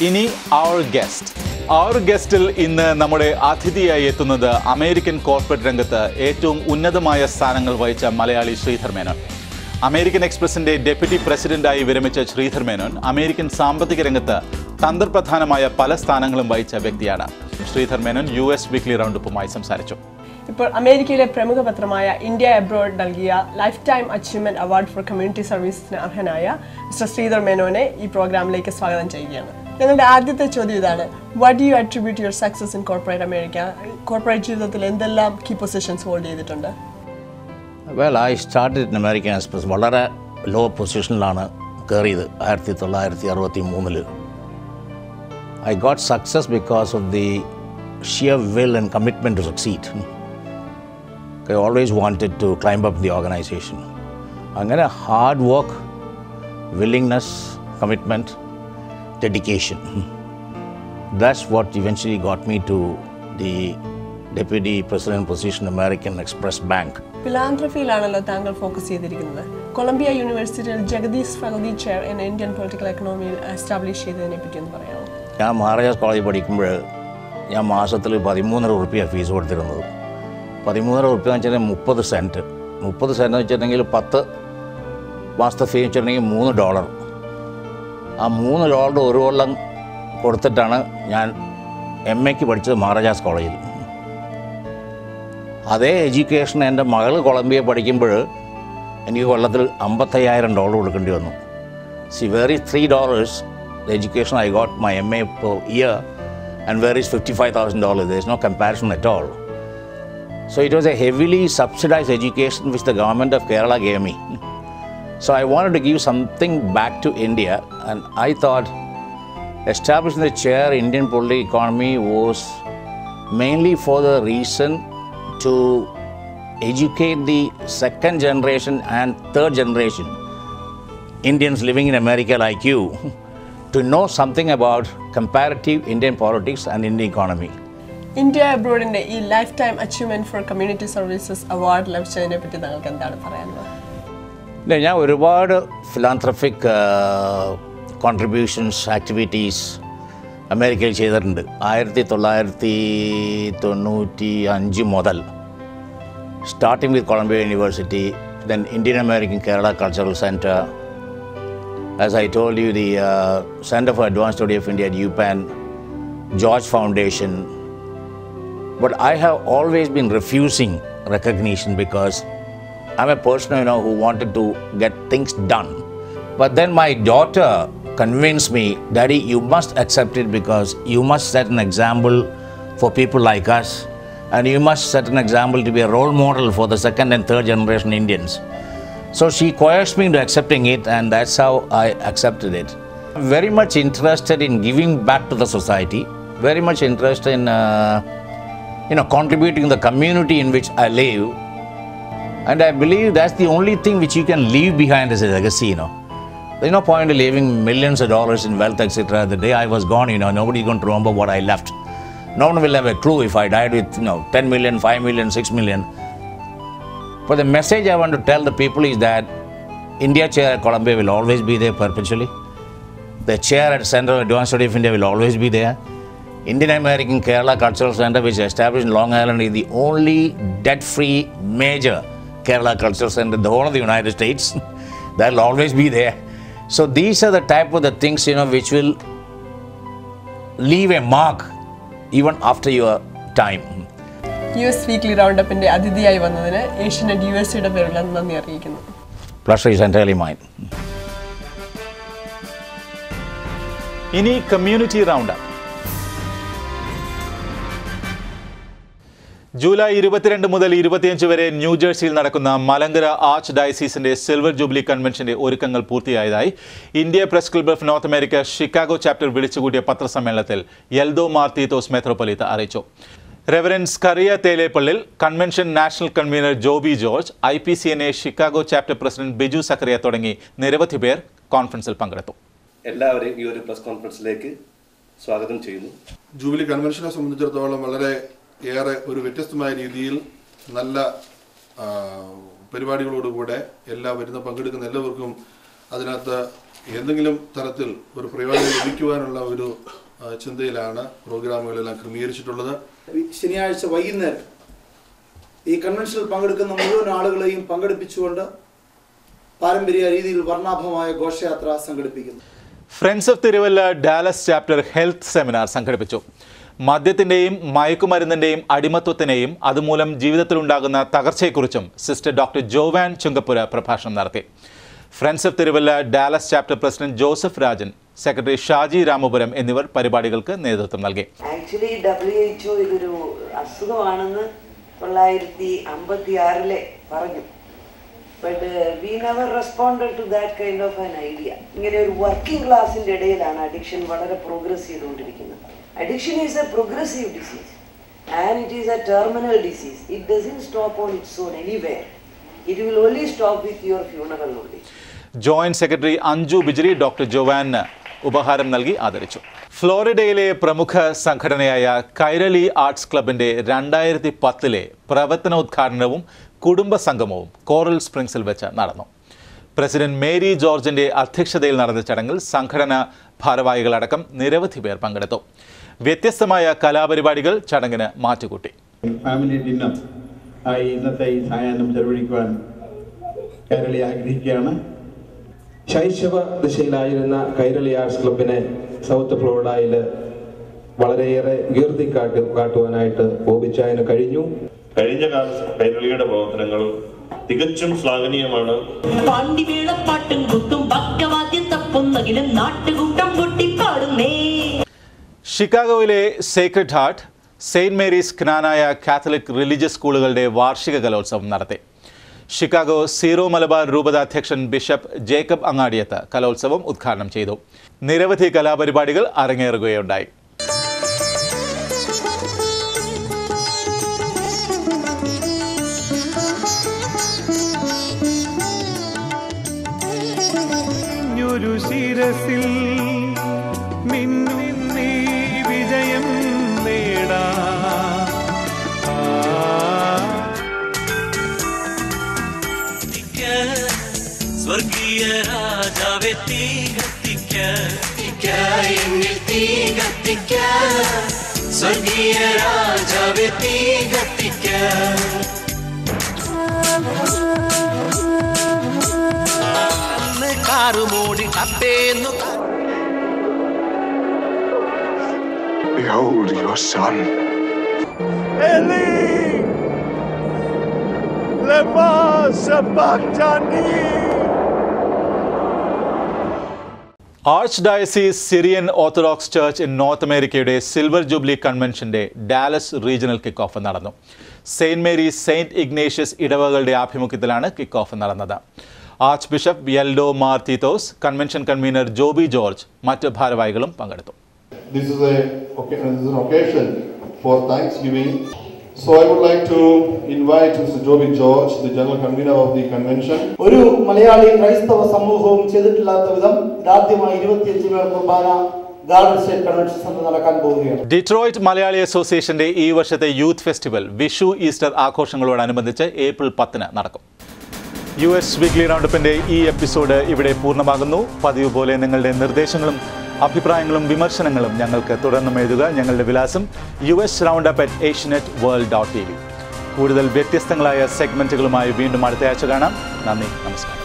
ഇനി our ഗസ്റ്റിൽ ഇന്ന് നമ്മുടെ അതിഥിയായി എത്തുന്നത് അമേരിക്കൻ കോർപ്പറേറ്റ് രംഗത്ത് ഏറ്റവും ഉന്നതമായ സ്ഥാനങ്ങൾ വഹിച്ച മലയാളി ശ്രീധർ മേനോൻ. അമേരിക്കൻ എക്സ്പ്രസിന്റെ ഡെപ്യൂട്ടി പ്രസിഡന്റായി വിരമിച്ച ശ്രീധർ മേനോൻ അമേരിക്കൻ സാമ്പത്തിക രംഗത്ത് തന്ത്രപ്രധാനമായ പല സ്ഥാനങ്ങളും വഹിച്ച വ്യക്തിയാണ്. ശ്രീധർ മേനോൻ US വീക്ക്ലി റൗണ്ടപ്പുമായി സംസാരിച്ചു. ഇപ്പോൾ അമേരിക്കയിലെ പ്രമുഖ പത്രമായ ഇന്ത്യ അബ്രോഡ് നൽകിയ life time achievement award for community സർവീസിന് അർഹനായ മിസ്റ്റർ ശ്രീധർ മേനോനെ ഈ പ്രോഗ്രാമിലേക്ക് സ്വാഗതം ചെയ്യുകയാണ്. ഞങ്ങളുടെ ആദ്യത്തെ ചോദ്യം ഇതാണ്: what do you attribute your success in corporate America? Corporate ജീവിതത്തിൽ എന്തെല്ലാം കീ പൊസിഷൻസ് ഹോൾഡ് ചെയ്തിട്ടുണ്ട്? Well, I started in American Express. വളരെ ലോ പൊസിഷനിലാണ് കയറിയത് 1963. I got success because of the sheer will and commitment to succeed. I always wanted to climb up the organization. അങ്ങനെ hard work, willingness, commitment, dedication. That's what eventually got me to the Deputy President position American Express Bank. ഫിലാന്ത്രഫിയിലാണല്ലോ താങ്കൾ focus ചെയ്തിരിക്കുന്നത്. Columbia യൂണിവേഴ്സിറ്റിയിൽ Jagdish Bhagwati chair in Indian political എക്കണോമിയിൽ establish ചെയ്തതിനെ പറ്റി ഒന്ന് പറയാമോ? ഞാൻ മഹാരാജാസ് കോളേജിൽ പഠിക്കുമ്പോൾ ഞാൻ മാസത്തിൽ 13 റുപ്യ ഫീസ് കൊടുത്തിരുന്നത്. 13 റുപ്യ എന്ന് വെച്ചാൽ 30 സെൻറ്റ്. 30 സെൻറ്റ് എന്ന് വെച്ചിട്ടുണ്ടെങ്കിൽ 10 മാസത്തെ ഫീസ് വെച്ചിട്ടുണ്ടെങ്കിൽ $3. ആ $3 ഒരു കൊല്ലം കൊടുത്തിട്ടാണ് ഞാൻ MA പഠിച്ചത് മഹാരാജാസ് കോളേജിൽ. അതേ എഡ്യൂക്കേഷൻ എൻ്റെ മകൾ കൊളംബിയ പഠിക്കുമ്പോൾ എനിക്ക് കൊല്ലത്തിൽ $55,000 കൊടുക്കേണ്ടി വന്നു. where is $3 the education I got my MA per year and where is $55,000? There is no comparison at all. So it was a heavily subsidized education which the government of Kerala gave me. So I wanted to give something back to India, and I thought establishing the chair Indian political economy was mainly for the reason to educate the second generation and third generation Indians living in America like you to know something about comparative Indian politics and Indian economy. India അബ്രോഡിന്റെ ഈ life time achievement for community services award ലഭിച്ചതിനെ പറ്റി താങ്കൾക്ക് എന്താണ് പറയാനുള്ളത്? ഞാൻ ഒരുപാട് ഫിലാന്ത്രഫിക് contributions activities അമേരിക്കയിൽ ചെയ്തിട്ടുണ്ട്. 1995 മുതൽ starting with Columbia University, then Indian American Kerala cultural centre, as I told you, the Center for Advanced Study of India at UPenn, George Foundation. But I have always been refusing recognition because I'm a person, who wanted to get things done. But then my daughter convinced me, Daddy, you must accept it because you must set an example for people like us, and you must set an example to be a role model for the second and third generation Indians. So she coerced me into accepting it, and that's how I accepted it. I'm very much interested in giving back to the society, very much interested in contributing to the community in which I live, and I believe that's the only thing which you can leave behind as a legacy. There's no point in leaving millions of dollars in wealth, etc. The day I was gone, nobody's going to remember what I left. No one will have a clue if I died with 10 million, 5 million, 6 million. But the message I want to tell the people is that India chair at Columbia will always be there perpetually. The chair at Center for Advanced Study of India will always be there. Indian American Kerala Cultural Center, which is established in Long Island, is the only debt-free major Kerala Cultural Center in the whole of the United States. That will always be there. So these are the type of the things, which will leave a mark even after your time. US weekly റൗണ്ടപ്പിന്റെ അതിഥിയായി വന്നതിന് ഏഷ്യനെറ്റ് USAയുടെ പേരിൽ നന്ദി അറിയിക്കുന്നു. Pleasure is entirely mine. ഇനി community roundup. July 22 മുതൽ 25 വരെ ന്യൂജേഴ്സിയിൽ നടക്കുന്ന മലങ്കര ആർച്ച് ഡയസീസിന്റെ സിൽവർ ജൂബിലി കൺവെൻഷന്റെ ഒരുക്കങ്ങൾ പൂർത്തിയായതായി India press club of North America Chicago chapter വിളിച്ചുകൂട്ടിയ പത്രസമ്മേളനത്തിൽ എൽദോ മാർത്തീത്തോസ് മെത്രോപൊലീത്ത അറിയിച്ചു. Reverend Scaria Thelappallil, convention national convener Joby George, IPCNA Chicago chapter president Biju Zacharia തുടങ്ങി നിരവധി പേർ കോൺഫറൻസിൽ പങ്കെടുത്തു. എല്ലാവരെയും ഈ ഒരു പ്രസ് കോൺഫറൻസിലേക്ക് സ്വാഗതം ചെയ്യുന്നു. ജൂബിലി കൺവെൻഷനെ സംബന്ധിച്ചിടത്തോളം വളരെ ഏറെ ഒരു വ്യത്യസ്തമായ രീതിയിൽ നല്ല പരിപാടികളോടുകൂടെ പങ്കെടുക്കുന്ന എല്ലാവർക്കും അതിനകത്ത് എന്തെങ്കിലും തരത്തിൽ ഒരു പ്രയോജനം ലഭിക്കുവാനുള്ള ഒരു ചിന്തയിലാണ് പ്രോഗ്രാമുകളെല്ലാം ക്രമീകരിച്ചിട്ടുള്ളത്. ശനിയാഴ്ച വൈകുന്നേരം ഈ കൺവെൻഷനിൽ പങ്കെടുക്കുന്ന മുഴുവൻ ആളുകളെയും പങ്കെടുപ്പിച്ചുകൊണ്ട് പാരമ്പര്യ രീതിയിൽ വർണ്ണാഭമായ ഘോഷയാത്ര സംഘടിപ്പിക്കുന്നു. Friends of Thiruvalla Dallas chapter health seminar സംഘടിപ്പിച്ചു. മദ്യത്തിൻ്റെയും മയക്കുമരുന്നിൻ്റെയും അടിമത്വത്തിനെയും അതുമൂലം ജീവിതത്തിലുണ്ടാകുന്ന തകർച്ചയെക്കുറിച്ചും സിസ്റ്റർ ഡോക്ടർ ജോവാൻ ചുങ്കപ്പുര പ്രഭാഷണം നടത്തി. Friends of Thiruvalla Dallas chapter president Joseph Rajan, secretary Shaji Ramapuram എന്നിവർ പരിപാടികൾക്ക് നേതൃത്വം നൽകി. ആക്ച്വലി WHO ഇതൊരു അസുഖമാണെന്ന് 1956 പറഞ്ഞു. But we never responded to that kind of an idea. ഇങ്ങനെ ഒരു വർക്കിംഗ് ക്ലാസിൻ്റെ ഇടയിലാണ് അഡിക്ഷൻ വളരെ പ്രോഗ്രസ് ചെയ്തുകൊണ്ടിരിക്കുന്നത്. Addiction is a progressive disease and it is a terminal disease. It doesn't stop on its own anywhere. It will only stop with your funeral only. Joint secretary Anju Bijari doctor ജോവാന് ഉപഹാരം നൽകി ആദരിച്ചു. ഫ്ലോറിഡയിലെ പ്രമുഖ സംഘടനയായ Kairali arts ക്ലബിന്റെ 2010 പ്രവർത്തനോദ്ഘാടനവും കുടുംബ സംഗമവും കോറൽ സ്പ്രിങ്സിൽ വെച്ച് നടന്നു. പ്രസിഡന്റ് മേരി ജോർജിന്റെ അധ്യക്ഷതയിൽ നടന്ന ചടങ്ങിൽ സംഘടന ഭാരവാഹികളടക്കം നിരവധി പേർ പങ്കെടുത്തു. വ്യത്യസ്തമായ കലാപരിപാടികൾ ചടങ്ങിന് മാറ്റുകൂട്ടി. ഫാമിലി ഡിന്നർ ഇന്നത്തെ ഈ സായാഹ്നം ചെലവഴിക്കുവാൻ കൈരളി ആഗ്രഹിക്കുകയാണ്. ശൈശവ ദിശയിലായിരുന്ന കൈരളി ആർട്സ് ക്ലബിനെ സൗത്ത് ഫ്ലോറിഡയിൽ വളരെയേറെ ഉയർത്തി കാട്ടുവാനായിട്ട് ബോബിച്ചായന് കഴിഞ്ഞു. കഴിഞ്ഞ കാലത്ത് കൈരളിയുടെ പ്രവർത്തനങ്ങൾ തികച്ചും ശ്ലാഘനീയമാണ്. ഷിക്കാഗോയിലെ Sacred Heart, Saint Mary's Knanaya Catholic religious സ്കൂളുകളുടെ വാർഷിക കലോത്സവം നടത്തി. ഷിക്കാഗോ സീറോ മലബാർ രൂപതാധ്യക്ഷൻ ബിഷപ്പ് ജേക്കബ് അങ്ങാടിയത്ത് കലോത്സവം ഉദ്ഘാടനം ചെയ്തു. നിരവധി കലാപരിപാടികൾ അരങ്ങേറുകയുണ്ടായി. ശിരസിൽ മിന്നും നീ വിജയം നേടാ. സ്വർഗീയ രാജാവേ തീ കത്തിക്ക, എന്നിൽ തീ കത്തിക്ക. സ്വർഗീയ രാജാവേ തീ കത്തിക്ക. Behold your son. Eli, lema sabachthani. Arch diocese Syrian Orthodox church in North അമേരിക്കയുടെ സിൽവർ ജൂബിലി കൺവെൻഷന്റെ ഡാലസ് റീജിയണൽ കിക്ക് ഓഫ് നടന്നു. സെയിന്റ് മേരീസ് സെയിന്റ് ഇഗ്നേഷ്യസ് ഇടവകളുടെ ആഭിമുഖ്യത്തിലാണ് കിക്ക് ഓഫ് നടന്നത്. Arch bishop Yeldho Mar Theethos, convention convener Joby George, മറ്റ് ഭാരവാഹികളും പങ്കെടുത്തു. This is an occasion for Thanksgiving. So I would like to invite Mr. Joby George, the General Convener of the Convention. ഒരു മലയാളി ക്രൈസ്തവ സമൂഹവും ചെയ്തിട്ടില്ലാത്ത വിധം ആദ്യമായി 25 പേർ Qurbana garden state convention center നടക്കാൻ പോവുകയാണ്. ഡിട്രോയിറ്റ് മലയാളി അസോസിയേഷന്റെ ഈ വർഷത്തെ യൂത്ത് ഫെസ്റ്റിവൽ വിഷു ഈസ്റ്റർ ആഘോഷങ്ങളോടനുബന്ധിച്ച് ഏപ്രിൽ 10 നടക്കും. US വീക്ക്ലി റൗണ്ടപ്പിന്റെ ഈ എപ്പിസോഡ് ഇവിടെ പൂർണ്ണമാകുന്നു. പതിവ് പോലെ നിങ്ങളുടെ നിർദ്ദേശങ്ങളും അഭിപ്രായങ്ങളും വിമർശനങ്ങളും ഞങ്ങൾക്ക് തുടർന്നും എഴുതുക. ഞങ്ങളുടെ വിലാസം usroundup@asianetworld.tv. കൂടുതൽ വ്യത്യസ്തങ്ങളായ സെഗ്മെന്റുകളുമായി വീണ്ടും അടുത്തയാഴ്ച കാണാം. നന്ദി, നമസ്കാരം.